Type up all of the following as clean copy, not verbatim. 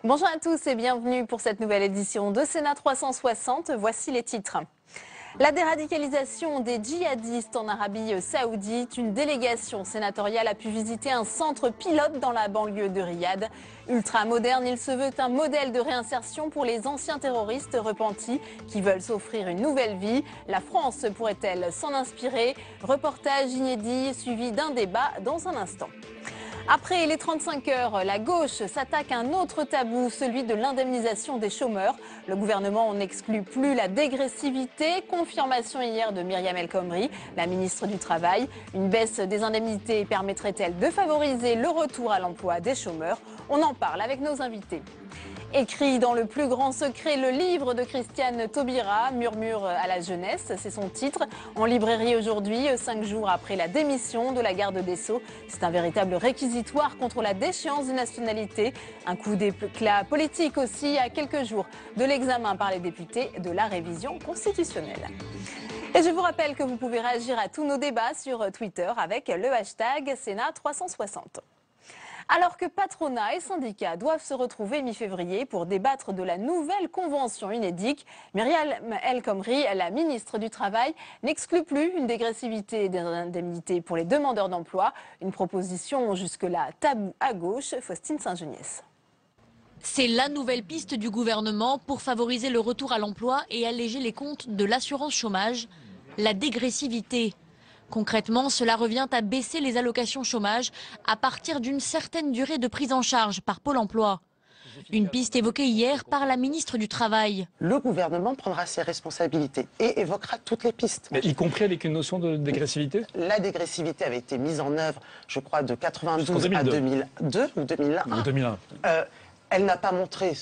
Bonjour à tous et bienvenue pour cette nouvelle édition de Sénat 360. Voici les titres. La déradicalisation des djihadistes en Arabie Saoudite. Une délégation sénatoriale a pu visiter un centre pilote dans la banlieue de Riyad. Ultra moderne, il se veut un modèle de réinsertion pour les anciens terroristes repentis qui veulent s'offrir une nouvelle vie. La France pourrait-elle s'en inspirer? Reportage inédit suivi d'un débat dans un instant. Après les 35 heures, la gauche s'attaque à un autre tabou, celui de l'indemnisation des chômeurs. Le gouvernement n'exclut plus la dégressivité. Confirmation hier de Myriam El Khomri, la ministre du Travail. Une baisse des indemnités permettrait-elle de favoriser le retour à l'emploi des chômeurs? On en parle avec nos invités. Écrit dans le plus grand secret, le livre de Christiane Taubira, Murmure à la jeunesse, c'est son titre. En librairie aujourd'hui, 5 jours après la démission de la garde des Sceaux. C'est un véritable réquisitoire contre la déchéance de nationalité. Un coup d'éclat politique aussi à quelques jours de l'examen par les députés de la révision constitutionnelle. Et je vous rappelle que vous pouvez réagir à tous nos débats sur Twitter avec le hashtag Sénat 360. Alors que patronat et syndicats doivent se retrouver mi-février pour débattre de la nouvelle convention UNEDIC, Myriam El Khomri, la ministre du Travail, n'exclut plus une dégressivité des indemnités pour les demandeurs d'emploi. Une proposition jusque-là taboue à gauche. Faustine Saint-Geniès. C'est la nouvelle piste du gouvernement pour favoriser le retour à l'emploi et alléger les comptes de l'assurance chômage, la dégressivité. Concrètement, cela revient à baisser les allocations chômage à partir d'une certaine durée de prise en charge par Pôle emploi. Une piste évoquée hier par la ministre du Travail. Le gouvernement prendra ses responsabilités et évoquera toutes les pistes. Mais y compris avec une notion de dégressivité? La dégressivité avait été mise en œuvre, je crois, de 92 à 2002 ou 2001. 2001. Elle n'a pas montré,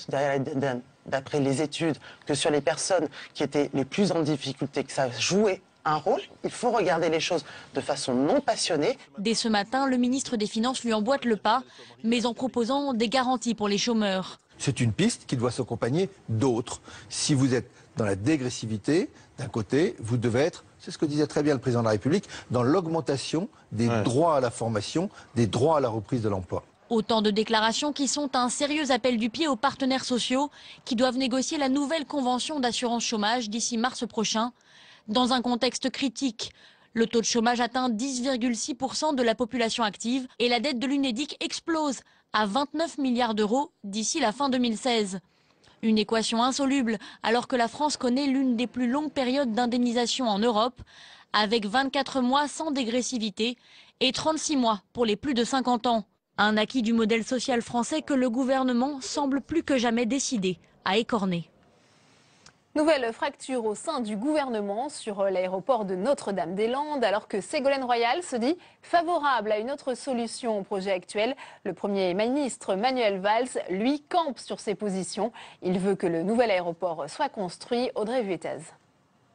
d'après les études, que sur les personnes qui étaient les plus en difficulté, que ça jouait un rôle. Il faut regarder les choses de façon non passionnée. Dès ce matin, le ministre des Finances lui emboîte le pas, mais en proposant des garanties pour les chômeurs. C'est une piste qui doit s'accompagner d'autres. Si vous êtes dans la dégressivité, d'un côté, vous devez être, c'est ce que disait très bien le président de la République, dans l'augmentation des droits à la formation, des droits à la reprise de l'emploi. Autant de déclarations qui sont un sérieux appel du pied aux partenaires sociaux qui doivent négocier la nouvelle convention d'assurance chômage d'ici mars prochain. Dans un contexte critique, le taux de chômage atteint 10,6% de la population active et la dette de l'UNEDIC explose à 29 milliards d'euros d'ici la fin 2016. Une équation insoluble alors que la France connaît l'une des plus longues périodes d'indemnisation en Europe, avec 24 mois sans dégressivité et 36 mois pour les plus de 50 ans. Un acquis du modèle social français que le gouvernement semble plus que jamais décidé à écorner. Nouvelle fracture au sein du gouvernement sur l'aéroport de Notre-Dame-des-Landes, alors que Ségolène Royal se dit favorable à une autre solution au projet actuel. Le Premier ministre Manuel Valls, lui, campe sur ses positions. Il veut que le nouvel aéroport soit construit. Audrey Vuettaz.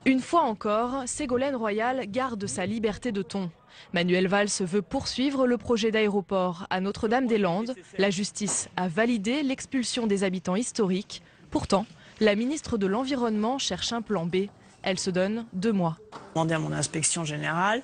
Une fois encore, Ségolène Royal garde sa liberté de ton. Manuel Valls veut poursuivre le projet d'aéroport à Notre-Dame-des-Landes. La justice a validé l'expulsion des habitants historiques. Pourtant, la ministre de l'Environnement cherche un plan B. Elle se donne 2 mois. J'ai demandé à mon inspection générale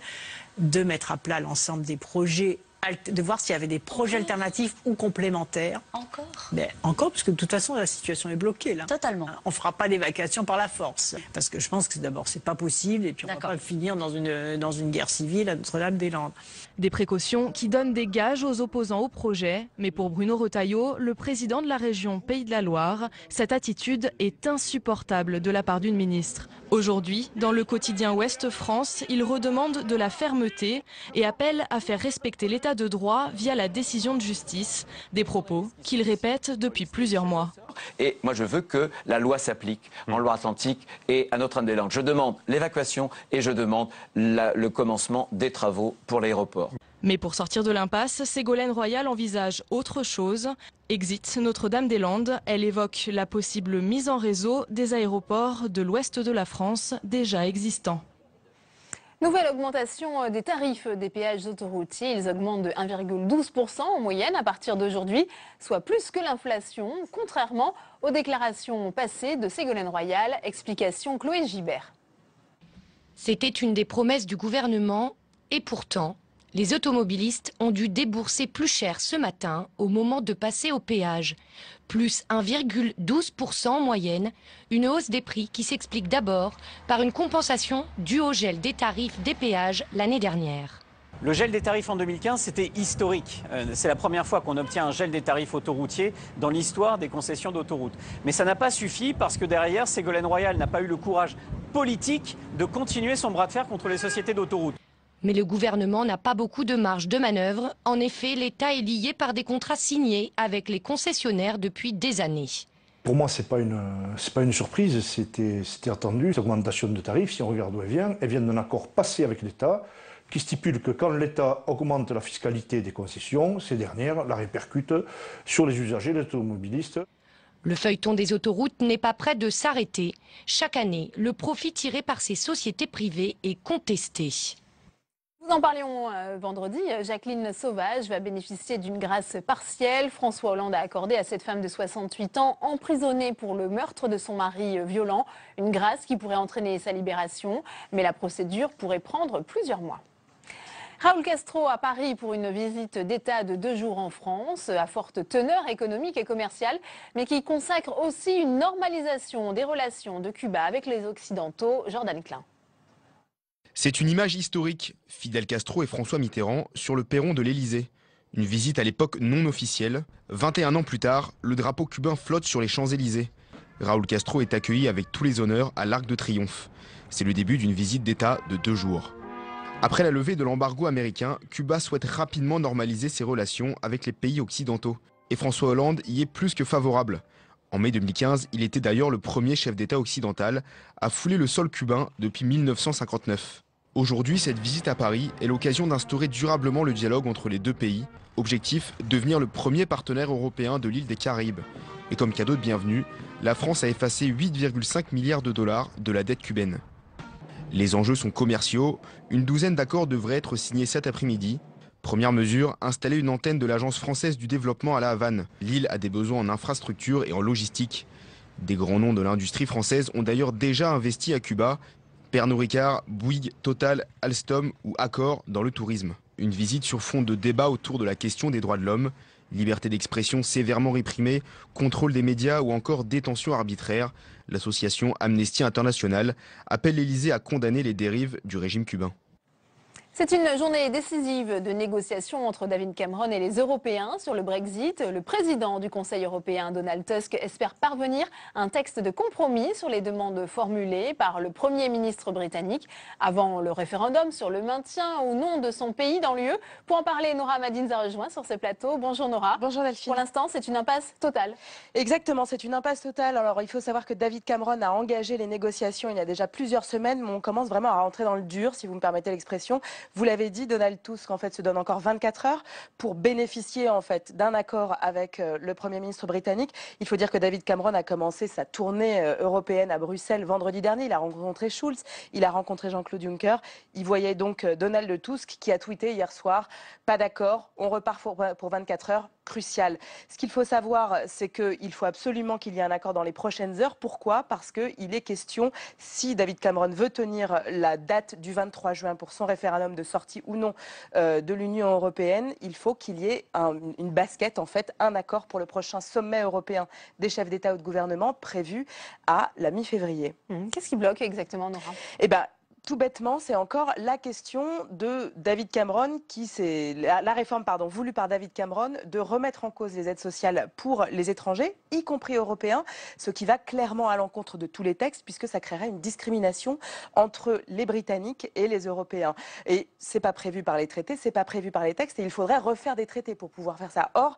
de mettre à plat l'ensemble des projets, de voir s'il y avait des projets alternatifs ou complémentaires. Encore? Mais encore, parce que de toute façon, la situation est bloquée là. Totalement. On ne fera pas d'évacuation par la force. Parce que je pense que d'abord, c'est pas possible. Et puis, on ne va pas finir dans une guerre civile à Notre-Dame-des-Landes. Des précautions qui donnent des gages aux opposants au projet. Mais pour Bruno Retailleau, le président de la région Pays de la Loire, cette attitude est insupportable de la part d'une ministre. Aujourd'hui, dans le quotidien Ouest France, il redemande de la fermeté et appelle à faire respecter l'état de droit via la décision de justice. Des propos qu'il répète depuis plusieurs mois. Et moi, je veux que la loi s'applique en Loire-Atlantique et à Notre-Dame-des-Landes. Je demande l'évacuation et je demande le commencement des travaux pour l'aéroport. Mais pour sortir de l'impasse, Ségolène Royal envisage autre chose. Exit Notre-Dame-des-Landes. Elle évoque la possible mise en réseau des aéroports de l'ouest de la France déjà existants. Nouvelle augmentation des tarifs des péages autoroutiers. Ils augmentent de 1,12% en moyenne à partir d'aujourd'hui, soit plus que l'inflation, contrairement aux déclarations passées de Ségolène Royal. Explication Chloé Gibert. C'était une des promesses du gouvernement et pourtant, Les automobilistes ont dû débourser plus cher ce matin au moment de passer au péage. Plus 1,12% en moyenne, une hausse des prix qui s'explique d'abord par une compensation due au gel des tarifs des péages l'année dernière. Le gel des tarifs en 2015, c'était historique. C'est la première fois qu'on obtient un gel des tarifs autoroutiers dans l'histoire des concessions d'autoroutes. Mais ça n'a pas suffi parce que derrière, Ségolène Royal n'a pas eu le courage politique de continuer son bras de fer contre les sociétés d'autoroutes. Mais le gouvernement n'a pas beaucoup de marge de manœuvre. En effet, l'État est lié par des contrats signés avec les concessionnaires depuis des années. Pour moi, ce n'est pas une surprise, c'était attendu. Cette augmentation de tarifs, si on regarde d'où elle vient d'un accord passé avec l'État qui stipule que quand l'État augmente la fiscalité des concessions, ces dernières la répercutent sur les usagers, les automobilistes. Le feuilleton des autoroutes n'est pas près de s'arrêter. Chaque année, le profit tiré par ces sociétés privées est contesté. Nous en parlions vendredi, Jacqueline Sauvage va bénéficier d'une grâce partielle. François Hollande a accordé à cette femme de 68 ans emprisonnée pour le meurtre de son mari violent une grâce qui pourrait entraîner sa libération, mais la procédure pourrait prendre plusieurs mois. Raúl Castro à Paris pour une visite d'État de 2 jours en France, à forte teneur économique et commerciale, mais qui consacre aussi une normalisation des relations de Cuba avec les Occidentaux. Jordan Klein. C'est une image historique, Fidel Castro et François Mitterrand sur le perron de l'Élysée. Une visite à l'époque non officielle. 21 ans plus tard, le drapeau cubain flotte sur les Champs-Élysées. Raúl Castro est accueilli avec tous les honneurs à l'Arc de Triomphe. C'est le début d'une visite d'État de 2 jours. Après la levée de l'embargo américain, Cuba souhaite rapidement normaliser ses relations avec les pays occidentaux. Et François Hollande y est plus que favorable. En mai 2015, il était d'ailleurs le premier chef d'État occidental à fouler le sol cubain depuis 1959. Aujourd'hui, cette visite à Paris est l'occasion d'instaurer durablement le dialogue entre les 2 pays. Objectif, devenir le premier partenaire européen de l'île des Caraïbes. Et comme cadeau de bienvenue, la France a effacé 8,5 milliards de dollars de la dette cubaine. Les enjeux sont commerciaux. Une douzaine d'accords devraient être signés cet après-midi. Première mesure, installer une antenne de l'Agence française du développement à La Havane. L'île a des besoins en infrastructure et en logistique. Des grands noms de l'industrie française ont d'ailleurs déjà investi à Cuba. Pernod Ricard, Bouygues, Total, Alstom ou Accor dans le tourisme. Une visite sur fond de débat autour de la question des droits de l'homme. Liberté d'expression sévèrement réprimée, contrôle des médias ou encore détention arbitraire. L'association Amnesty International appelle l'Élysée à condamner les dérives du régime cubain. C'est une journée décisive de négociations entre David Cameron et les Européens sur le Brexit. Le président du Conseil européen, Donald Tusk, espère parvenir à un texte de compromis sur les demandes formulées par le Premier ministre britannique avant le référendum sur le maintien ou non de son pays dans l'UE. Pour en parler, Nora Madin nous a rejoint sur ce plateau. Bonjour Nora. Bonjour Delphine. Pour l'instant, c'est une impasse totale. Exactement, c'est une impasse totale. Alors il faut savoir que David Cameron a engagé les négociations il y a déjà plusieurs semaines, mais on commence vraiment à rentrer dans le dur, si vous me permettez l'expression. Vous l'avez dit, Donald Tusk en fait se donne encore 24 heures pour bénéficier en fait d'un accord avec le Premier ministre britannique. Il faut dire que David Cameron a commencé sa tournée européenne à Bruxelles vendredi dernier. Il a rencontré Schulz, il a rencontré Jean-Claude Juncker. Il voyait donc Donald Tusk qui a tweeté hier soir « Pas d'accord, on repart pour 24 heures ». Crucial. Ce qu'il faut savoir, c'est qu'il faut absolument qu'il y ait un accord dans les prochaines heures. Pourquoi ? Parce qu'il est question, si David Cameron veut tenir la date du 23 juin pour son référendum de sortie ou non de l'Union européenne, il faut qu'il y ait une basket, en fait, un accord pour le prochain sommet européen des chefs d'État ou de gouvernement prévu à la mi-février. Qu'est-ce qui bloque exactement, Nora ? Eh bien, tout bêtement, c'est encore la question de David Cameron, la réforme voulue par David Cameron de remettre en cause les aides sociales pour les étrangers, y compris européens, ce qui va clairement à l'encontre de tous les textes, puisque ça créerait une discrimination entre les Britanniques et les Européens. Et c'est pas prévu par les traités, c'est pas prévu par les textes, et il faudrait refaire des traités pour pouvoir faire ça. Or,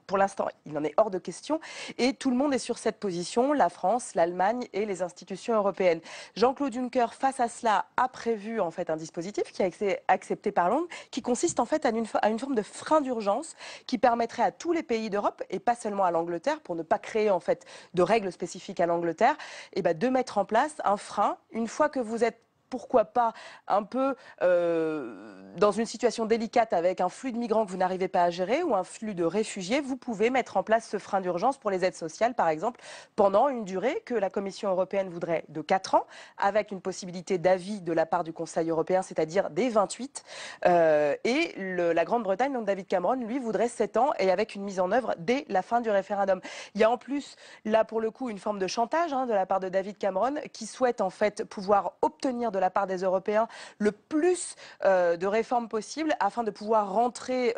pour l'instant, il en est hors de question, et tout le monde est sur cette position, la France, l'Allemagne et les institutions européennes. Jean-Claude Juncker, face à cela, a prévu en fait un dispositif qui a été accepté par Londres, qui consiste en fait à une forme de frein d'urgence qui permettrait à tous les pays d'Europe et pas seulement à l'Angleterre, pour ne pas créer en fait de règles spécifiques à l'Angleterre, de mettre en place un frein une fois que vous êtes pourquoi pas un peu dans une situation délicate avec un flux de migrants que vous n'arrivez pas à gérer ou un flux de réfugiés, vous pouvez mettre en place ce frein d'urgence pour les aides sociales, par exemple, pendant une durée que la Commission européenne voudrait de 4 ans, avec une possibilité d'avis de la part du Conseil européen, c'est-à-dire des 28. La Grande-Bretagne, donc David Cameron, lui, voudrait 7 ans et avec une mise en œuvre dès la fin du référendum. Il y a en plus, là, pour le coup, une forme de chantage de la part de David Cameron, qui souhaite en fait pouvoir obtenir de la part des Européens le plus de réformes possibles afin de pouvoir rentrer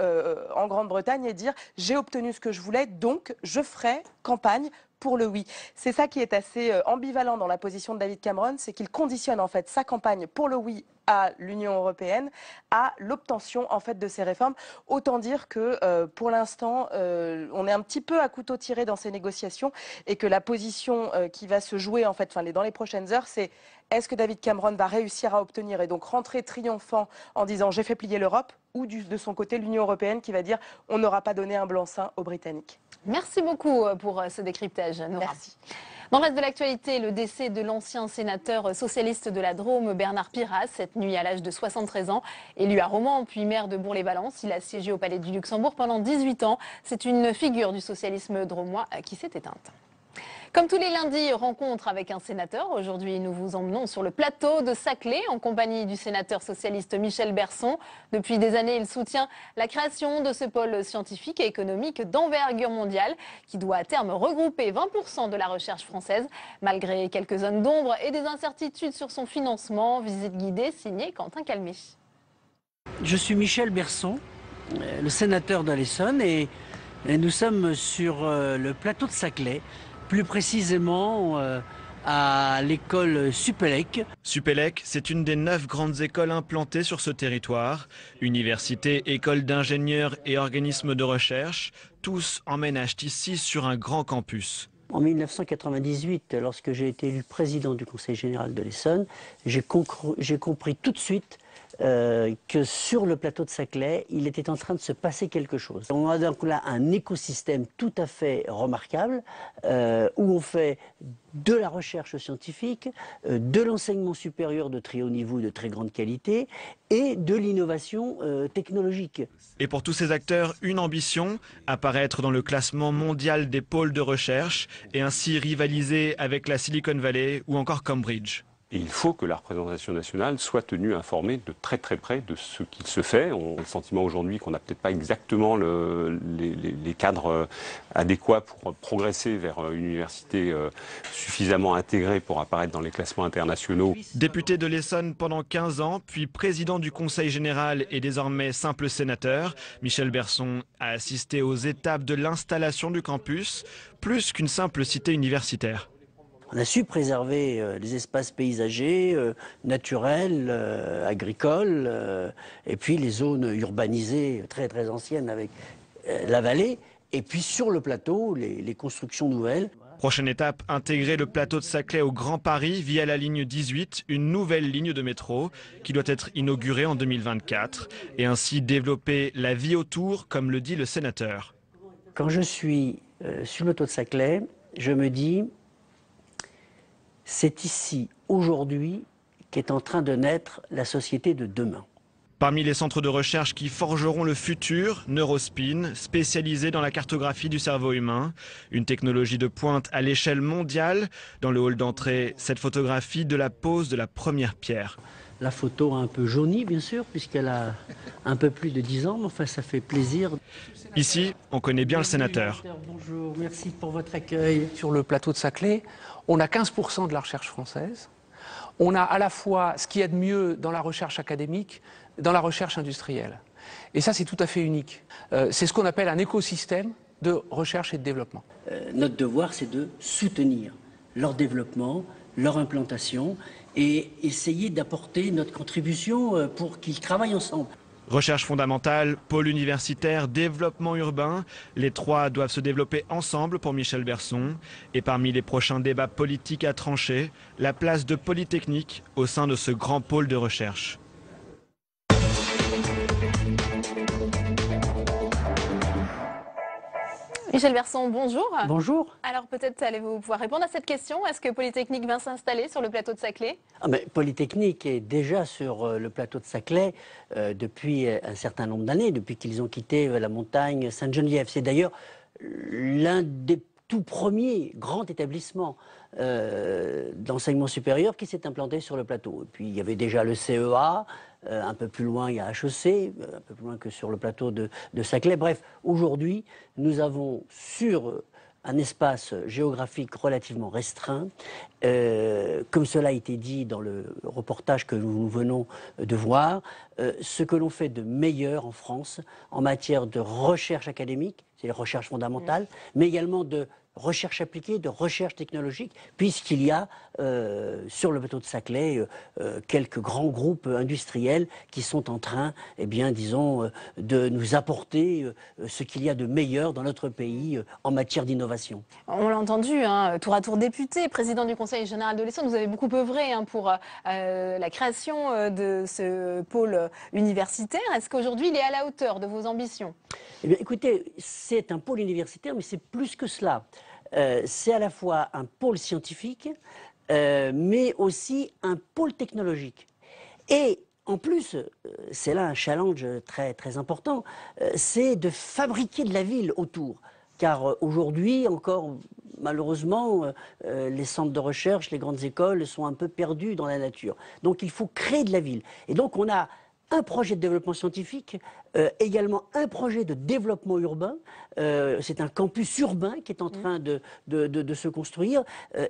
en Grande-Bretagne et dire « j'ai obtenu ce que je voulais, donc je ferai campagne » pour le oui. C'est ça qui est assez ambivalent dans la position de David Cameron, c'est qu'il conditionne en fait sa campagne pour le oui à l'Union européenne à l'obtention en fait de ces réformes. Autant dire que pour l'instant, on est un petit peu à couteau tiré dans ces négociations et que la position qui va se jouer en fait, dans les prochaines heures, c'est est-ce que David Cameron va réussir à obtenir et donc rentrer triomphant en disant j'ai fait plier l'Europe, ou de son côté l'Union européenne qui va dire on n'aura pas donné un blanc-seing aux Britanniques. Merci beaucoup pour ce décryptage, Nora. Merci. Dans le reste de l'actualité, le décès de l'ancien sénateur socialiste de la Drôme, Bernard Piras, cette nuit à l'âge de 73 ans. Élu à Romans, puis maire de Bourg-les-Valence, il a siégé au Palais du Luxembourg pendant 18 ans. C'est une figure du socialisme drômois qui s'est éteinte. Comme tous les lundis, rencontre avec un sénateur. Aujourd'hui, nous vous emmenons sur le plateau de Saclay en compagnie du sénateur socialiste Michel Berson. Depuis des années, il soutient la création de ce pôle scientifique et économique d'envergure mondiale qui doit à terme regrouper 20% de la recherche française. Malgré quelques zones d'ombre et des incertitudes sur son financement, visite guidée signée Quentin Calmé. Je suis Michel Berson, le sénateur de l'Essonne et nous sommes sur le plateau de Saclay. Plus précisément à l'école Supélec. Supélec, c'est une des 9 grandes écoles implantées sur ce territoire. Universités, écoles d'ingénieurs et organismes de recherche, tous emménagent ici sur un grand campus. En 1998, lorsque j'ai été élu président du Conseil général de l'Essonne, j'ai compris tout de suite que sur le plateau de Saclay, il était en train de se passer quelque chose. On a donc là un écosystème tout à fait remarquable où on fait de la recherche scientifique, de l'enseignement supérieur de très haut niveau, de très grande qualité et de l'innovation technologique. Et pour tous ces acteurs, une ambition, apparaître dans le classement mondial des pôles de recherche et ainsi rivaliser avec la Silicon Valley ou encore Cambridge. Et il faut que la représentation nationale soit tenue informée de très très près de ce qu'il se fait. On a le sentiment aujourd'hui qu'on n'a peut-être pas exactement les cadres adéquats pour progresser vers une université suffisamment intégrée pour apparaître dans les classements internationaux. Député de l'Essonne pendant 15 ans, puis président du Conseil général et désormais simple sénateur, Michel Berson a assisté aux étapes de l'installation du campus, plus qu'une simple cité universitaire. On a su préserver les espaces paysagers, naturels, agricoles, et puis les zones urbanisées très très anciennes avec la vallée, et puis sur le plateau, les constructions nouvelles. Prochaine étape, intégrer le plateau de Saclay au Grand Paris via la ligne 18, une nouvelle ligne de métro qui doit être inaugurée en 2024, et ainsi développer la vie autour, comme le dit le sénateur. Quand je suis sur le plateau de Saclay, je me dis... C'est ici, aujourd'hui, qu'est en train de naître la société de demain. Parmi les centres de recherche qui forgeront le futur, Neurospin, spécialisé dans la cartographie du cerveau humain, une technologie de pointe à l'échelle mondiale. Dans le hall d'entrée, cette photographie de la pose de la première pierre. La photo a un peu jauni, bien sûr, puisqu'elle a un peu plus de 10 ans, mais enfin, ça fait plaisir. Ici, on connaît bien le sénateur. Bonjour, merci pour votre accueil. Sur le plateau de Saclay, on a 15% de la recherche française. On a à la fois ce qu'il y a de mieux dans la recherche académique, dans la recherche industrielle. Et ça, c'est tout à fait unique. C'est ce qu'on appelle un écosystème de recherche et de développement. Notre devoir, c'est de soutenir leur développement, leur implantation et essayer d'apporter notre contribution pour qu'ils travaillent ensemble. Recherche fondamentale, pôle universitaire, développement urbain, les trois doivent se développer ensemble pour Michel Berson. Et parmi les prochains débats politiques à trancher, la place de Polytechnique au sein de ce grand pôle de recherche. Michel Berson, bonjour. Bonjour. Alors peut-être allez-vous pouvoir répondre à cette question. Est-ce que Polytechnique va s'installer sur le plateau de Saclay? Polytechnique est déjà sur le plateau de Saclay depuis un certain nombre d'années, depuis qu'ils ont quitté la montagne Sainte-Geneviève. C'est d'ailleurs l'un des tout premiers grands établissements d'enseignement supérieur qui s'est implanté sur le plateau. Et puis il y avait déjà le CEA, un peu plus loin il y a HEC, un peu plus loin que sur le plateau de Saclay. Bref, aujourd'hui, nous avons sur un espace géographique relativement restreint, comme cela a été dit dans le reportage que nous venons de voir, ce que l'on fait de meilleur en France en matière de recherche académique, c'est les recherches fondamentales, mais également de recherche appliquée, de recherche technologique, puisqu'il y a sur le plateau de Saclay quelques grands groupes industriels qui sont en train, eh bien, disons, de nous apporter ce qu'il y a de meilleur dans notre pays en matière d'innovation. On l'a entendu, hein, tour à tour député, président du Conseil général de l'Essonne, vous avez beaucoup œuvré pour la création de ce pôle universitaire. Est-ce qu'aujourd'hui, il est à la hauteur de vos ambitions? Eh bien, écoutez, c'est un pôle universitaire, mais c'est plus que cela. C'est à la fois un pôle scientifique, mais aussi un pôle technologique. Et en plus, c'est là un challenge très, très important, c'est de fabriquer de la ville autour. Car aujourd'hui, encore malheureusement, les centres de recherche, les grandes écoles sont un peu perdus dans la nature. Donc il faut créer de la ville. Et donc on a un projet de développement scientifique, également un projet de développement urbain. C'est un campus urbain qui est en train de se construire.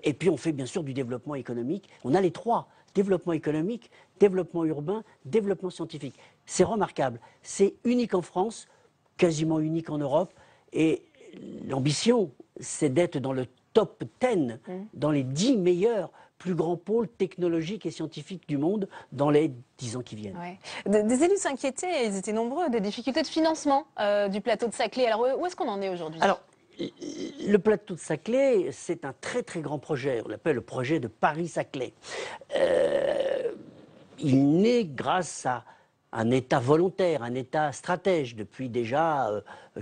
Et puis on fait bien sûr du développement économique. On a les trois, développement économique, développement urbain, développement scientifique. C'est remarquable. C'est unique en France, quasiment unique en Europe. Et l'ambition, c'est d'être dans le top 10, dans les 10 meilleurs plus grands pôles technologiques et scientifiques du monde dans les 10 ans qui viennent. Ouais. Des élus s'inquiétaient, ils étaient nombreux, des difficultés de financement du plateau de Saclay. Alors où est-ce qu'on en est aujourd'hui? Alors, le plateau de Saclay, c'est un très très grand projet. On l'appelle le projet de Paris-Saclay. Il naît grâce à un État volontaire, un État stratège depuis déjà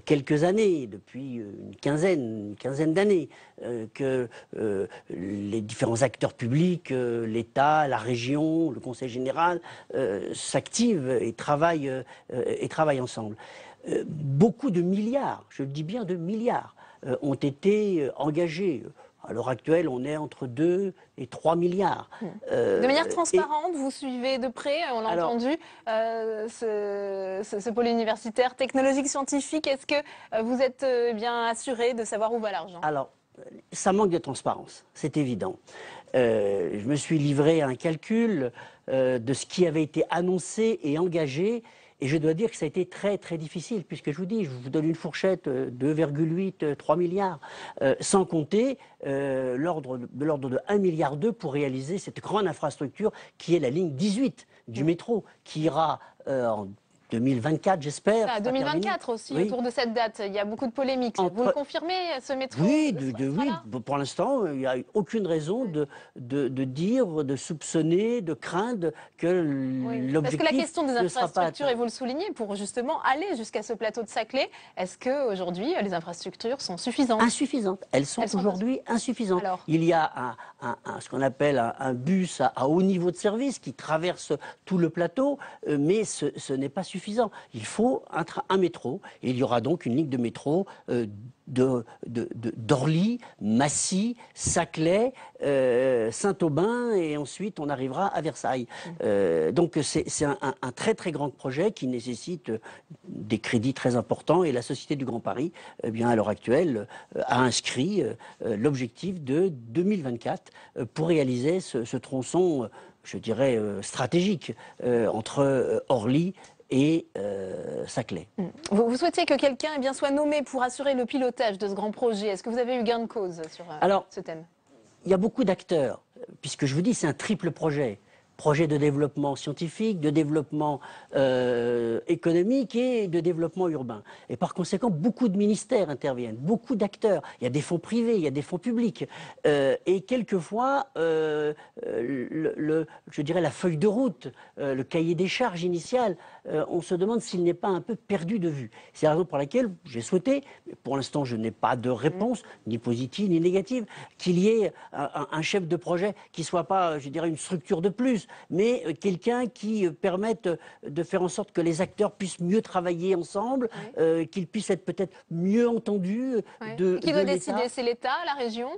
quelques années, depuis une quinzaine d'années, que les différents acteurs publics, l'État, la région, le Conseil général, s'activent et travaillent ensemble. Beaucoup de milliards, je le dis bien de milliards, ont été engagés. À l'heure actuelle, on est entre 2 et 3 milliards. De manière transparente, vous suivez de près, on l'a entendu, ce pôle universitaire technologique scientifique. Est-ce que vous êtes bien assuré de savoir où va l'argent? Alors, ça manque de transparence, c'est évident. Je me suis livré à un calcul de ce qui avait été annoncé et engagé. Et je dois dire que ça a été très très difficile, puisque je vous donne une fourchette 2,8, 3 milliards, sans compter de l'ordre de 1,2 milliard pour réaliser cette grande infrastructure qui est la ligne 18 du métro, qui ira en 2024, j'espère. 2024 aussi, oui. Autour de cette date, il y a beaucoup de polémiques. Vous le confirmez, ce métro? Oui, oui. Pour l'instant, il n'y a aucune raison de dire, de soupçonner, de craindre que l'objectif. Parce que la question des infrastructures, et vous le soulignez, pour justement aller jusqu'à ce plateau de Saclay, est-ce qu'aujourd'hui, les infrastructures sont suffisantes? Insuffisantes. Elles sont aujourd'hui insuffisantes. Alors, il y a ce qu'on appelle un bus à haut niveau de service qui traverse tout le plateau, mais ce n'est pas suffisant. Il faut un métro, et il y aura donc une ligne de métro d'Orly, Massy, Saclay, Saint-Aubin, et ensuite on arrivera à Versailles. Donc c'est un très très grand projet qui nécessite des crédits très importants, et la Société du Grand Paris, eh bien, à l'heure actuelle, a inscrit l'objectif de 2024 pour réaliser ce tronçon, je dirais, stratégique entre Orly et Saclay. Vous souhaitiez que quelqu'un soit nommé pour assurer le pilotage de ce grand projet. Est-ce que vous avez eu gain de cause sur ce thème? Il y a beaucoup d'acteurs, puisque je vous dis c'est un triple projet. projets de développement scientifique, de développement économique et de développement urbain. Et par conséquent, beaucoup de ministères interviennent, beaucoup d'acteurs. Il y a des fonds privés, il y a des fonds publics. Et quelquefois, je dirais la feuille de route, le cahier des charges initial, on se demande s'il n'est pas un peu perdu de vue. C'est la raison pour laquelle j'ai souhaité, mais pour l'instant je n'ai pas de réponse, ni positive ni négative, qu'il y ait un chef de projet qui ne soit pas, je dirais, une structure de plus, mais quelqu'un qui permette de faire en sorte que les acteurs puissent mieux travailler ensemble, qu'ils puissent être peut-être mieux entendus. Qui doit décider? C'est l'État, la région?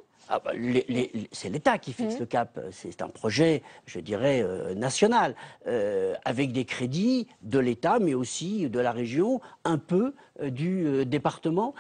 C'est l'État qui fixe le cap. C'est un projet, je dirais, national, avec des crédits de l'État, mais aussi de la région, un peu du département.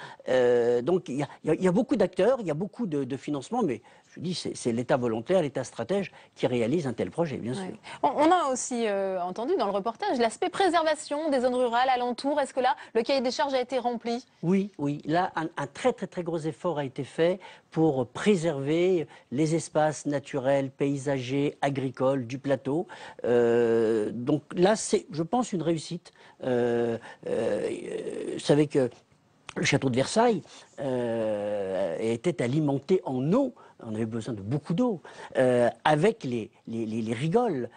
Donc il y a beaucoup d'acteurs, il y a beaucoup de financements, mais je dis, c'est l'État volontaire, l'État stratège qui réalise un tel projet, bien sûr. On a aussi entendu dans le reportage l'aspect préservation des zones rurales alentours. Est-ce que là, le cahier des charges a été rempli? Oui, oui. Là, un très très gros effort a été fait pour préserver les espaces naturels, paysagers, agricoles du plateau. Donc là, c'est, je pense, une réussite. Vous savez que le château de Versailles était alimenté en eau. On avait besoin de beaucoup d'eau, avec les rigoles,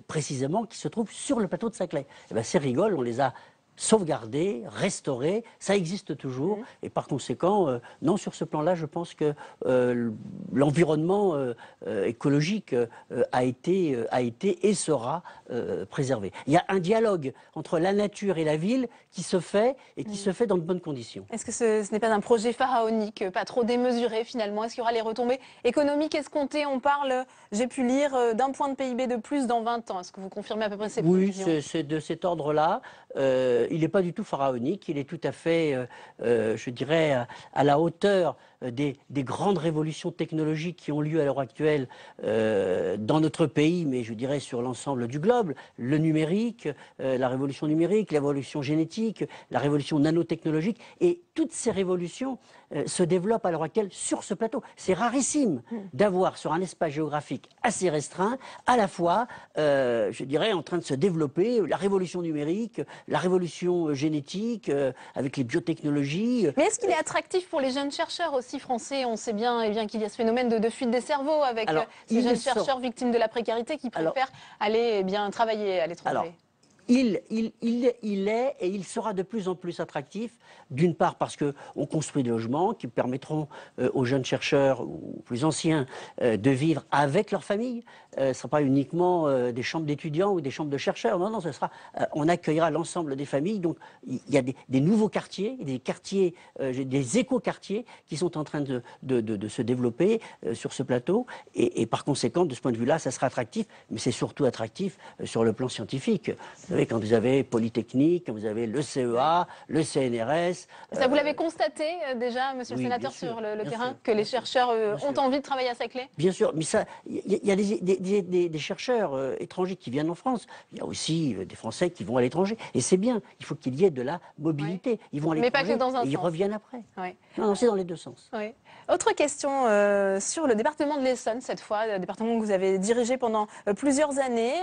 précisément, qui se trouvent sur le plateau de Saclay. Et bien, ces rigoles, on les a sauvegardées, restaurées, ça existe toujours, et par conséquent, non, sur ce plan-là, je pense que l'environnement écologique a été et sera préservé. Il y a un dialogue entre la nature et la ville qui se fait, et qui se fait dans de bonnes conditions. Est-ce que ce n'est pas un projet pharaonique, pas trop démesuré finalement? Est-ce qu'il y aura les retombées économiques escomptées? On parle, j'ai pu lire, d'un point de PIB de plus dans 20 ans. Est-ce que vous confirmez à peu près ces prévisions? Oui, c'est de cet ordre-là. Il n'est pas du tout pharaonique, il est tout à fait, je dirais, à la hauteur des grandes révolutions technologiques qui ont lieu à l'heure actuelle dans notre pays, mais je dirais sur l'ensemble du globe. Le numérique, la révolution numérique, l'évolution génétique, la révolution nanotechnologique, et toutes ces révolutions se développent à l'heure actuelle sur ce plateau. C'est rarissime d'avoir sur un espace géographique assez restreint, à la fois, je dirais, en train de se développer la révolution numérique, la révolution génétique, avec les biotechnologies. Mais est-ce qu'il est attractif pour les jeunes chercheurs aussi français? On sait bien, qu'il y a ce phénomène de fuite des cerveaux avec ces jeunes chercheurs victimes de la précarité qui préfèrent aller travailler à l'étranger. Il est et il sera de plus en plus attractif, d'une part parce qu'on construit des logements qui permettront aux jeunes chercheurs ou plus anciens de vivre avec leur famille. Ce ne sera pas uniquement des chambres d'étudiants ou des chambres de chercheurs, non, ce sera, on accueillera l'ensemble des familles. Donc il y a des nouveaux quartiers, des quartiers, des éco-quartiers qui sont en train de se développer sur ce plateau. Et par conséquent, de ce point de vue-là, ça sera attractif, mais c'est surtout attractif sur le plan scientifique. Quand vous avez Polytechnique, quand vous avez le CEA, le CNRS. Ça, vous l'avez constaté déjà, monsieur le sénateur, sur le terrain, que les chercheurs ont envie de travailler à Saclay? Bien sûr, mais ça, il y a des chercheurs étrangers qui viennent en France. Il y a aussi des Français qui vont à l'étranger. Et c'est bien, il faut qu'il y ait de la mobilité. Ils vont à l'étranger, mais pas que dans un sens. Ils reviennent après. Non, c'est dans les deux sens. Autre question sur le département de l'Essonne, cette fois, le département que vous avez dirigé pendant plusieurs années.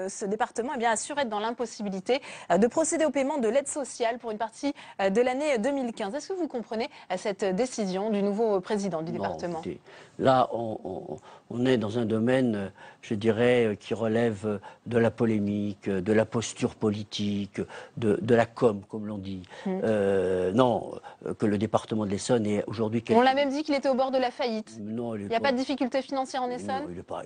Ce département assurait être dans l'impossibilité de procéder au paiement de l'aide sociale pour une partie de l'année 2015. Est-ce que vous comprenez cette décision du nouveau président du département? Écoutez, là, on est dans un domaine, je dirais, qui relève de la polémique, de la posture politique, de la com, comme l'on dit. Non, que le département de l'Essonne est aujourd'hui... On l'a même dit qu'il était au bord de la faillite. Non, il n'y a pas de difficulté financière en Essonne? Non,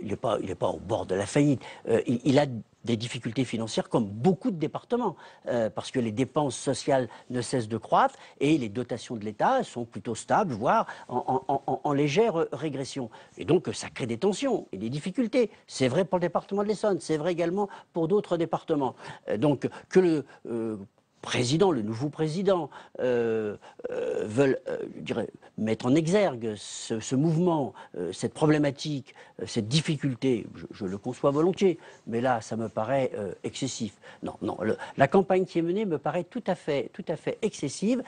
il n'est pas au bord de la faillite. Il a des difficultés financières comme beaucoup de départements, parce que les dépenses sociales ne cessent de croître et les dotations de l'État sont plutôt stables, voire en légère régression. Et donc ça crée des tensions et des difficultés. C'est vrai pour le département de l'Essonne, c'est vrai également pour d'autres départements. Donc que le le nouveau président, veulent, je dirais, mettre en exergue ce mouvement, cette problématique, cette difficulté, je le conçois volontiers, mais là, ça me paraît excessif. Non, la campagne qui est menée me paraît tout à fait excessive,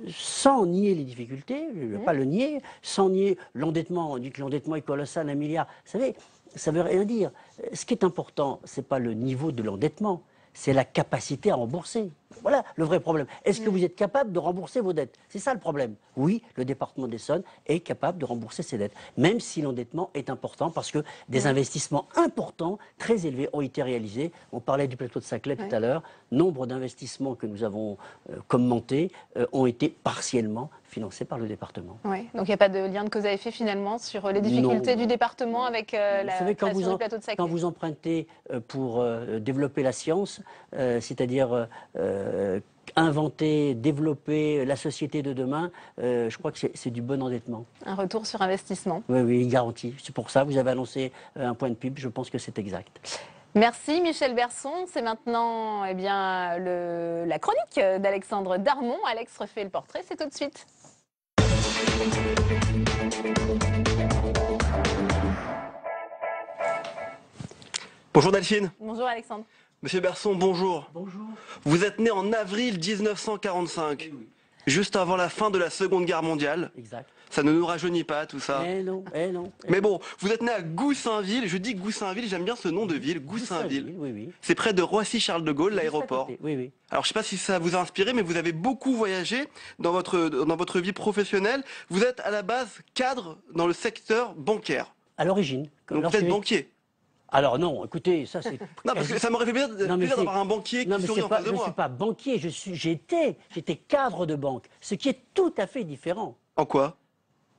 sans nier les difficultés, je ne vais pas le nier, sans nier l'endettement. On dit que l'endettement est colossal, 1 milliard. Vous savez, ça veut rien dire. Ce qui est important, ce n'est pas le niveau de l'endettement, c'est la capacité à rembourser. Voilà le vrai problème. Est-ce que vous êtes capable de rembourser vos dettes? C'est ça le problème. Oui, le département d'Essonne est capable de rembourser ses dettes, même si l'endettement est important, parce que des investissements importants, très élevés, ont été réalisés. On parlait du plateau de Saclay tout à l'heure. Nombre d'investissements que nous avons commentés ont été partiellement financés par le département. Oui, donc il n'y a pas de lien de cause à effet finalement sur les difficultés du département avec la création du plateau de Saclay. Quand vous empruntez pour développer la science, c'est-à-dire inventer, développer la société de demain, je crois que c'est du bon endettement. Un retour sur investissement. Oui, oui, garanti. C'est pour ça, vous avez annoncé un point de PIB, je pense que c'est exact. Merci Michel Berson. C'est maintenant la chronique d'Alexandre Darmon. Alex refait le portrait, c'est tout de suite. Bonjour Delphine. Bonjour Alexandre. Monsieur Berson, bonjour. Bonjour. Vous êtes né en avril 1945, juste avant la fin de la Seconde Guerre mondiale. Exact. Ça ne nous rajeunit pas tout ça. Eh non, eh non. Mais bon, vous êtes né à Goussainville. Je dis Goussainville, j'aime bien ce nom de ville, Goussainville. Oui, oui. C'est près de Roissy-Charles de Gaulle, l'aéroport. Oui, oui. Alors je ne sais pas si ça vous a inspiré, mais vous avez beaucoup voyagé dans votre vie professionnelle. Vous êtes à la base cadre dans le secteur bancaire. À l'origine. Donc vous êtes banquier. Alors non, écoutez, ça c'est... Non, parce que ça m'aurait fait plaisir d'avoir un banquier qui sourit en face de moi. Je ne suis pas banquier, j'étais cadre de banque, ce qui est tout à fait différent. En quoi?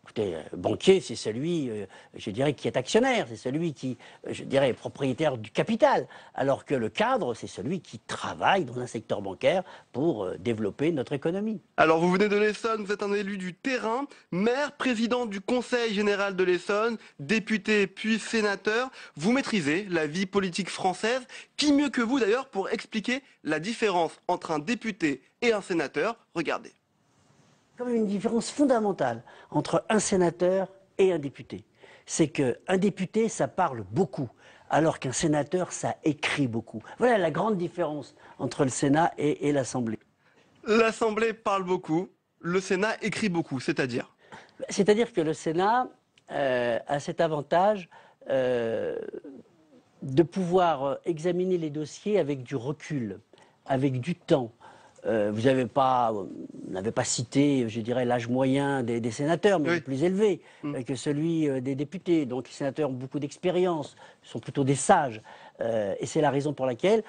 Écoutez, banquier, c'est celui, je dirais, qui est actionnaire, c'est celui qui, je dirais, est propriétaire du capital, alors que le cadre, c'est celui qui travaille dans un secteur bancaire pour développer notre économie. Alors, vous venez de l'Essonne, vous êtes un élu du terrain, maire, président du Conseil général de l'Essonne, député puis sénateur. Vous maîtrisez la vie politique française. Qui mieux que vous, d'ailleurs, pour expliquer la différence entre un député et un sénateur? Regardez. Il y a une différence fondamentale entre un sénateur et un député. C'est qu'un député, ça parle beaucoup, alors qu'un sénateur, ça écrit beaucoup. Voilà la grande différence entre le Sénat et l'Assemblée. L'Assemblée parle beaucoup, le Sénat écrit beaucoup, c'est-à-dire? C'est-à-dire que le Sénat a cet avantage de pouvoir examiner les dossiers avec du recul, avec du temps. Vous n'avez pas cité, je dirais, l'âge moyen des sénateurs, mais il est plus élevé que celui des députés. Donc les sénateurs ont beaucoup d'expérience, sont plutôt des sages. Et c'est la raison pour laquelle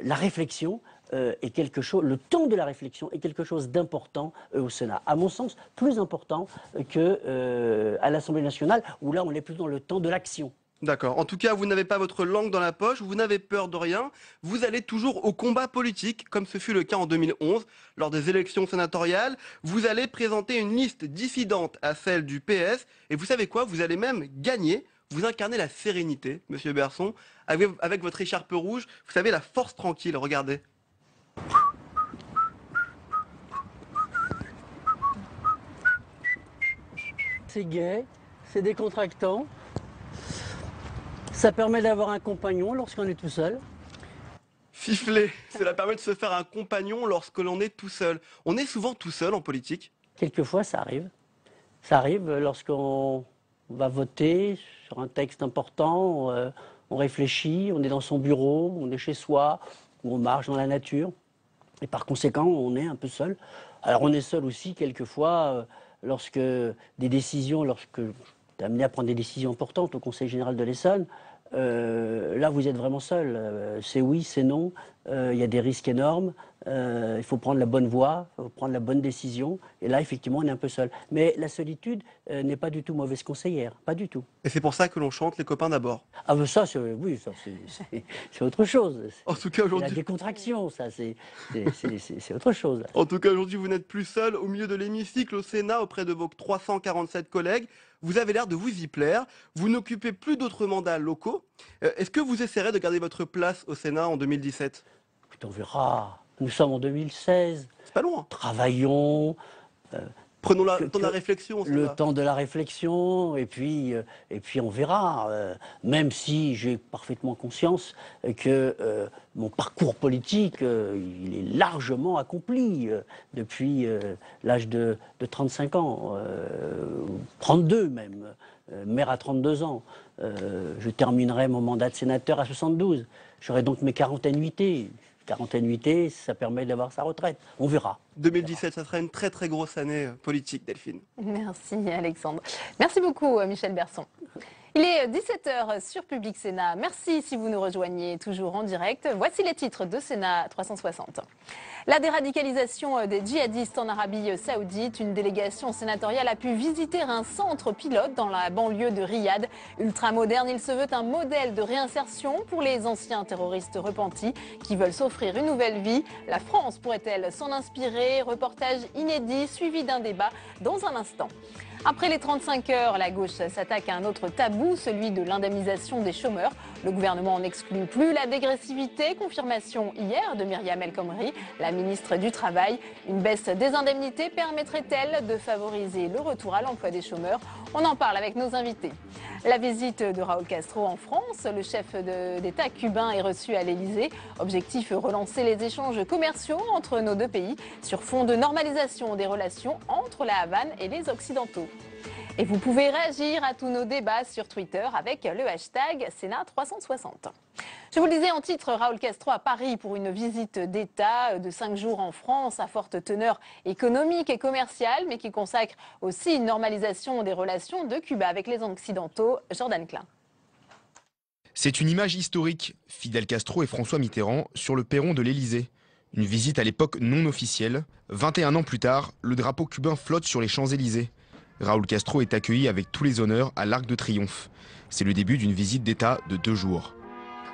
la réflexion est quelque chose, le temps de la réflexion est quelque chose d'important au Sénat. À mon sens, plus important qu'à l'Assemblée nationale, où là on est plus dans le temps de l'action. D'accord. En tout cas, vous n'avez pas votre langue dans la poche, vous n'avez peur de rien. Vous allez toujours au combat politique, comme ce fut le cas en 2011, lors des élections sénatoriales. Vous allez présenter une liste dissidente à celle du PS. Et vous savez quoi? Vous allez même gagner. Vous incarnez la sérénité, monsieur Berson, avec votre écharpe rouge. Vous savez, la force tranquille, regardez. C'est gai, c'est décontractant. Ça permet d'avoir un compagnon lorsqu'on est tout seul. Siffler, cela permet de se faire un compagnon lorsque l'on est tout seul. On est souvent tout seul en politique? Quelquefois, ça arrive. Ça arrive lorsqu'on va voter sur un texte important, on réfléchit, on est dans son bureau, on est chez soi, ou on marche dans la nature. Et par conséquent, on est un peu seul. Alors on est seul aussi quelquefois lorsque des décisions, lorsque t'es amené à prendre des décisions importantes au Conseil général de l'Essonne, là vous êtes vraiment seul. C'est oui, c'est non, il y a des risques énormes, il faut prendre la bonne voie, il faut prendre la bonne décision, et là effectivement on est un peu seul. Mais la solitude n'est pas du tout mauvaise conseillère, pas du tout. Et c'est pour ça que l'on chante Les copains d'abord. Ah ben ça, oui, c'est autre chose. En tout cas aujourd'hui... La décontraction, ça c'est autre chose. Là. En tout cas aujourd'hui vous n'êtes plus seul au milieu de l'hémicycle au Sénat auprès de vos 347 collègues. Vous avez l'air de vous y plaire, vous n'occupez plus d'autres mandats locaux. Est-ce que vous essaierez de garder votre place au Sénat en 2017? Écoute, on verra. Nous sommes en 2016. C'est pas loin. Travaillons, Prenons le temps de la réflexion. Le temps de la réflexion, et puis on verra. Même si j'ai parfaitement conscience que mon parcours politique, il est largement accompli depuis l'âge de 35 ans, 32 même, maire à 32 ans. Je terminerai mon mandat de sénateur à 72. J'aurai donc mes 40 annuités. 40 annuités, ça permet d'avoir sa retraite. On verra. 2017, ça sera une très très grosse année politique, Delphine. Merci Alexandre. Merci beaucoup Michel Berson. Il est 17h sur Public Sénat. Merci si vous nous rejoignez toujours en direct. Voici les titres de Sénat 360. La déradicalisation des djihadistes en Arabie Saoudite. Une délégation sénatoriale a pu visiter un centre pilote dans la banlieue de Riyad. Ultramoderne, il se veut un modèle de réinsertion pour les anciens terroristes repentis qui veulent s'offrir une nouvelle vie. La France pourrait-elle s'en inspirer? Reportage inédit suivi d'un débat dans un instant. Après les 35 heures, la gauche s'attaque à un autre tabou, celui de l'indemnisation des chômeurs. Le gouvernement n'exclut plus la dégressivité. Confirmation hier de Myriam El Khomri, la ministre du Travail. Une baisse des indemnités permettrait-elle de favoriser le retour à l'emploi des chômeurs? On en parle avec nos invités. La visite de Raúl Castro en France. Le chef d'État cubain est reçu à l'Élysée. Objectif, relancer les échanges commerciaux entre nos deux pays sur fond de normalisation des relations entre la Havane et les Occidentaux. Et vous pouvez réagir à tous nos débats sur Twitter avec le hashtag Sénat360. Je vous le disais en titre, Raúl Castro à Paris pour une visite d'État de 5 jours en France à forte teneur économique et commerciale, mais qui consacre aussi une normalisation des relations de Cuba avec les Occidentaux. Jordan Klein. C'est une image historique, Fidel Castro et François Mitterrand sur le perron de l'Élysée. Une visite à l'époque non officielle. 21 ans plus tard, le drapeau cubain flotte sur les Champs-Élysées. Raúl Castro est accueilli avec tous les honneurs à l'Arc de Triomphe. C'est le début d'une visite d'État de 2 jours.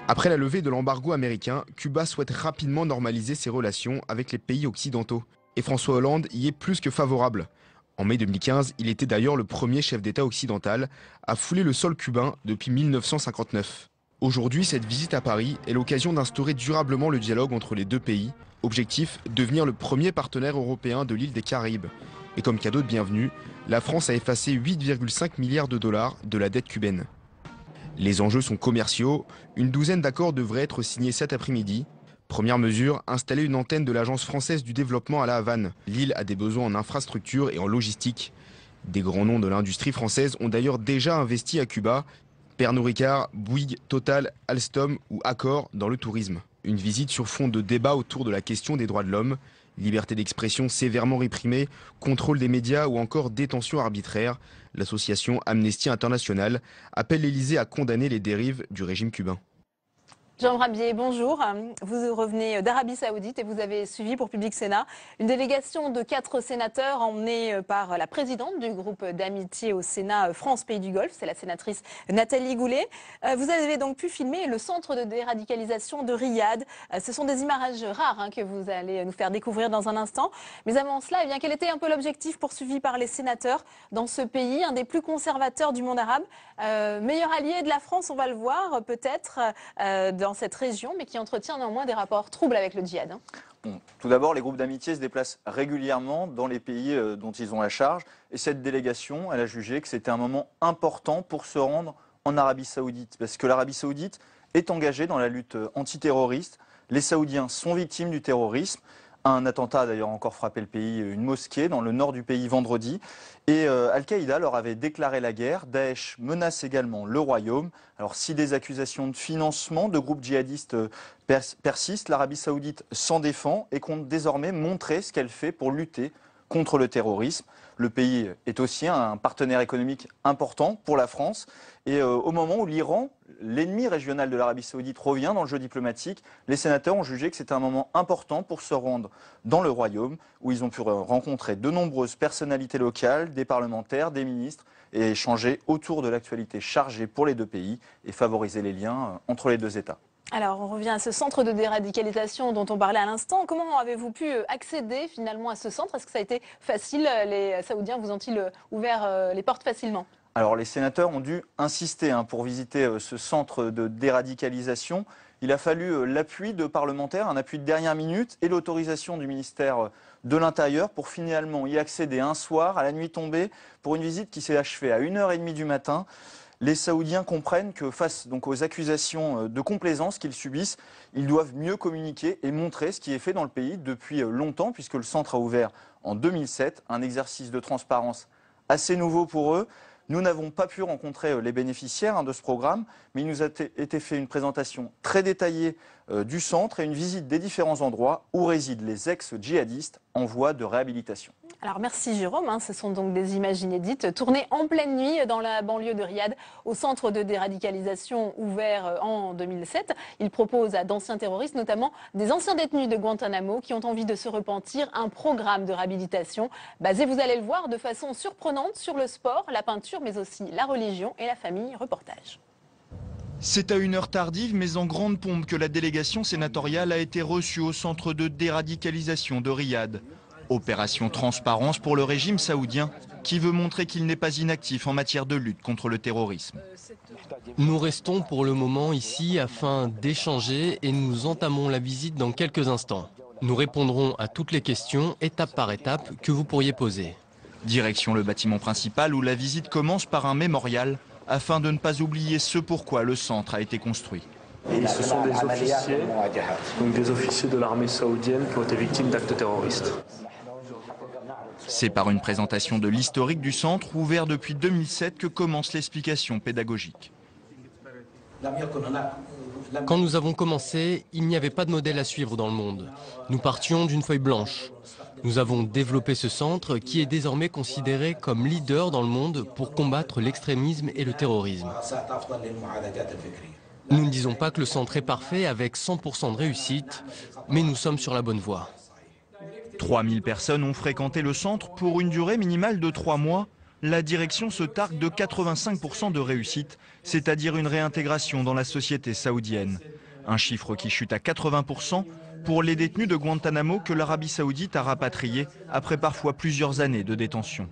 Après la levée de l'embargo américain, Cuba souhaite rapidement normaliser ses relations avec les pays occidentaux. Et François Hollande y est plus que favorable. En mai 2015, il était d'ailleurs le premier chef d'État occidental à fouler le sol cubain depuis 1959. Aujourd'hui, cette visite à Paris est l'occasion d'instaurer durablement le dialogue entre les deux pays. Objectif, devenir le premier partenaire européen de l'île des Caraïbes. Et comme cadeau de bienvenue, la France a effacé 8,5 milliards de dollars de la dette cubaine. Les enjeux sont commerciaux. Une douzaine d'accords devraient être signés cet après-midi. Première mesure, installer une antenne de l'Agence française du développement à La Havane. L'île a des besoins en infrastructure et en logistique. Des grands noms de l'industrie française ont d'ailleurs déjà investi à Cuba. Pernod Ricard, Bouygues, Total, Alstom ou Accor dans le tourisme. Une visite sur fond de débat autour de la question des droits de l'homme. Liberté d'expression sévèrement réprimée, contrôle des médias ou encore détention arbitraire. L'association Amnesty International appelle l'Élysée à condamner les dérives du régime cubain. Jean Rabier, bonjour. Vous revenez d'Arabie Saoudite et vous avez suivi pour Public Sénat une délégation de 4 sénateurs emmenée par la présidente du groupe d'amitié au Sénat France-Pays du Golfe, c'est la sénatrice Nathalie Goulet. Vous avez donc pu filmer le centre de déradicalisation de Riyad. Ce sont des images rares que vous allez nous faire découvrir dans un instant. Mais avant cela, eh bien, quel était un peu l'objectif poursuivi par les sénateurs dans ce pays, un des plus conservateurs du monde arabe, meilleur allié de la France, on va le voir peut-être, dans cette région, mais qui entretient néanmoins des rapports troubles avec le djihad. Bon, tout d'abord, les groupes d'amitié se déplacent régulièrement dans les pays dont ils ont la charge. Et cette délégation, elle a jugé que c'était un moment important pour se rendre en Arabie Saoudite. Parce que l'Arabie Saoudite est engagée dans la lutte antiterroriste. Les Saoudiens sont victimes du terrorisme. Un attentat a d'ailleurs encore frappé le pays, une mosquée dans le nord du pays vendredi. Et Al-Qaïda leur avait déclaré la guerre. Daesh menace également le royaume. Alors si des accusations de financement de groupes djihadistes persistent, l'Arabie Saoudite s'en défend et compte désormais montrer ce qu'elle fait pour lutter contre le terrorisme. Le pays est aussi un partenaire économique important pour la France. Et au moment où l'Iran, l'ennemi régional de l'Arabie Saoudite, revient dans le jeu diplomatique, les sénateurs ont jugé que c'était un moment important pour se rendre dans le royaume, où ils ont pu rencontrer de nombreuses personnalités locales, des parlementaires, des ministres, et échanger autour de l'actualité chargée pour les deux pays et favoriser les liens entre les deux États. Alors, on revient à ce centre de déradicalisation dont on parlait à l'instant. Comment avez-vous pu accéder finalement à ce centre? Est-ce que ça a été facile? Les Saoudiens vous ont-ils ouvert les portes facilement? Alors les sénateurs ont dû insister pour visiter ce centre de déradicalisation. Il a fallu l'appui de parlementaires, un appui de dernière minute et l'autorisation du ministère de l'Intérieur pour finalement y accéder un soir à la nuit tombée pour une visite qui s'est achevée à 1h30 du matin. Les Saoudiens comprennent que face donc aux accusations de complaisance qu'ils subissent, ils doivent mieux communiquer et montrer ce qui est fait dans le pays depuis longtemps, puisque le centre a ouvert en 2007, un exercice de transparence assez nouveau pour eux. Nous n'avons pas pu rencontrer les bénéficiaires de ce programme, mais il nous a été fait une présentation très détaillée du centre et une visite des différents endroits où résident les ex-djihadistes en voie de réhabilitation. Alors merci Jérôme, ce sont donc des images inédites tournées en pleine nuit dans la banlieue de Riyad au centre de déradicalisation ouvert en 2007. Il propose à d'anciens terroristes, notamment des anciens détenus de Guantanamo qui ont envie de se repentir, un programme de réhabilitation basé, vous allez le voir, de façon surprenante sur le sport, la peinture mais aussi la religion et la famille. Reportage. C'est à une heure tardive mais en grande pompe que la délégation sénatoriale a été reçue au centre de déradicalisation de Riyad. Opération transparence pour le régime saoudien qui veut montrer qu'il n'est pas inactif en matière de lutte contre le terrorisme. Nous restons pour le moment ici afin d'échanger et nous entamons la visite dans quelques instants. Nous répondrons à toutes les questions, étape par étape, que vous pourriez poser. Direction le bâtiment principal où la visite commence par un mémorial afin de ne pas oublier ce pourquoi le centre a été construit. Et ce sont des officiers de l'armée saoudienne qui ont été victimes d'actes terroristes. C'est par une présentation de l'historique du centre, ouvert depuis 2007, que commence l'explication pédagogique. Quand nous avons commencé, il n'y avait pas de modèle à suivre dans le monde. Nous partions d'une feuille blanche. Nous avons développé ce centre qui est désormais considéré comme leader dans le monde pour combattre l'extrémisme et le terrorisme. Nous ne disons pas que le centre est parfait avec 100% de réussite, mais nous sommes sur la bonne voie. 3000 personnes ont fréquenté le centre pour une durée minimale de 3 mois. La direction se targue de 85% de réussite, c'est-à-dire une réintégration dans la société saoudienne. Un chiffre qui chute à 80% pour les détenus de Guantanamo que l'Arabie saoudite a rapatriés après parfois plusieurs années de détention.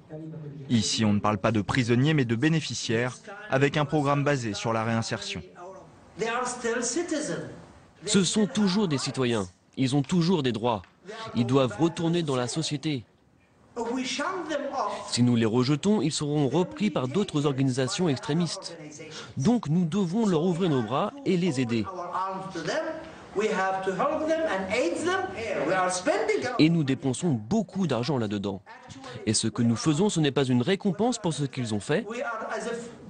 Ici, on ne parle pas de prisonniers mais de bénéficiaires, avec un programme basé sur la réinsertion. Ce sont toujours des citoyens, ils ont toujours des droits. Ils doivent retourner dans la société. Si nous les rejetons, ils seront repris par d'autres organisations extrémistes. Donc nous devons leur ouvrir nos bras et les aider. Et nous dépensons beaucoup d'argent là-dedans. Et ce que nous faisons, ce n'est pas une récompense pour ce qu'ils ont fait.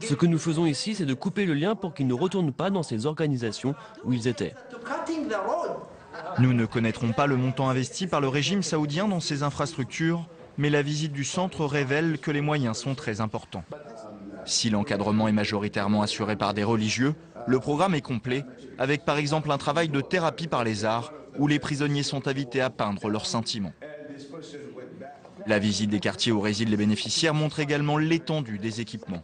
Ce que nous faisons ici, c'est de couper le lien pour qu'ils ne retournent pas dans ces organisations où ils étaient. Nous ne connaîtrons pas le montant investi par le régime saoudien dans ces infrastructures, mais la visite du centre révèle que les moyens sont très importants. Si l'encadrement est majoritairement assuré par des religieux, le programme est complet, avec par exemple un travail de thérapie par les arts, où les prisonniers sont invités à peindre leurs sentiments. La visite des quartiers où résident les bénéficiaires montre également l'étendue des équipements.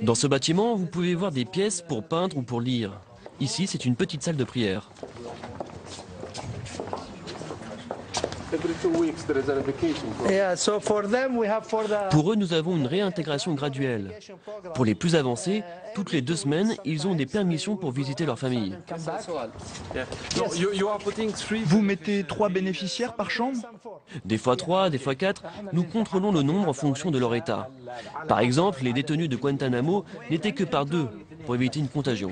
Dans ce bâtiment, vous pouvez voir des pièces pour peindre ou pour lire. Ici, c'est une petite salle de prière. Pour eux, nous avons une réintégration graduelle. Pour les plus avancés, toutes les 2 semaines, ils ont des permissions pour visiter leur famille. Vous mettez 3 bénéficiaires par chambre? Des fois 3, des fois 4, nous contrôlons le nombre en fonction de leur état. Par exemple, les détenus de Guantanamo n'étaient que par 2, pour éviter une contagion.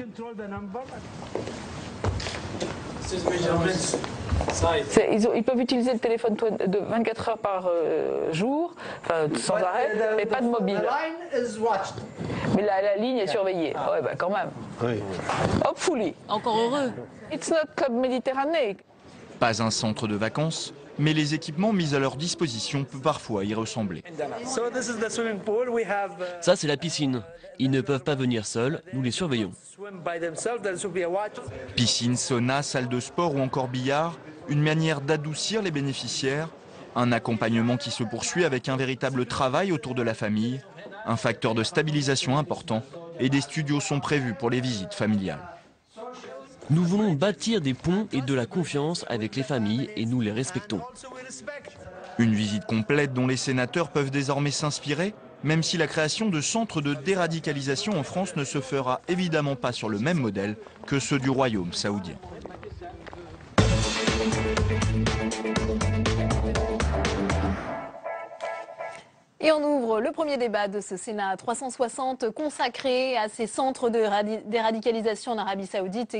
Ils peuvent utiliser le téléphone de 24 heures par jour, sans arrêt, mais pas de mobile. Mais la ligne est surveillée. Ouais, bah, quand même. Hopefully. Encore heureux. It's not Club Méditerranée. Pas un centre de vacances, mais les équipements mis à leur disposition peuvent parfois y ressembler. Ça, c'est la piscine. Ils ne peuvent pas venir seuls, nous les surveillons. Piscine, sauna, salle de sport ou encore billard, une manière d'adoucir les bénéficiaires, un accompagnement qui se poursuit avec un véritable travail autour de la famille, un facteur de stabilisation important et des studios sont prévus pour les visites familiales. Nous voulons bâtir des ponts et de la confiance avec les familles et nous les respectons. Une visite complète dont les sénateurs peuvent désormais s'inspirer, même si la création de centres de déradicalisation en France ne se fera évidemment pas sur le même modèle que ceux du royaume saoudien. Et on ouvre le premier débat de ce Sénat 360 consacré à ces centres de déradicalisation en Arabie Saoudite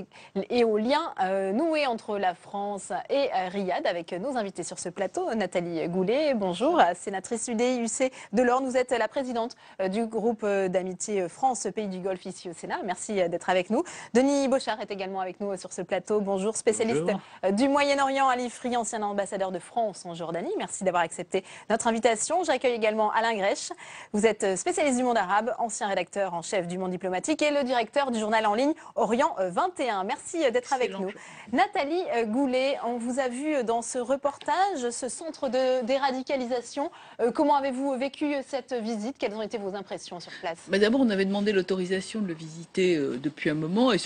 et aux liens noués entre la France et Riyad avec nos invités sur ce plateau. Nathalie Goulet, bonjour, sénatrice UDI-UC de l'Orne. Vous êtes la présidente du groupe d'amitié France-Pays du Golfe ici au Sénat. Merci d'être avec nous. Denis Bochart est également avec nous sur ce plateau. Bonjour, spécialiste du Moyen-Orient à l'IFRI, ancien ambassadeur de France en Jordanie. Merci d'avoir accepté notre invitation. J'accueille également Alain Grèche, vous êtes spécialiste du monde arabe, ancien rédacteur en chef du Monde diplomatique et le directeur du journal en ligne Orient 21. Merci d'être avec nous. Nathalie Goulet, on vous a vu dans ce reportage, ce centre de déradicalisation. Comment avez-vous vécu cette visite? Quelles ont été vos impressions sur place? D'abord, on avait demandé l'autorisation de le visiter depuis un moment et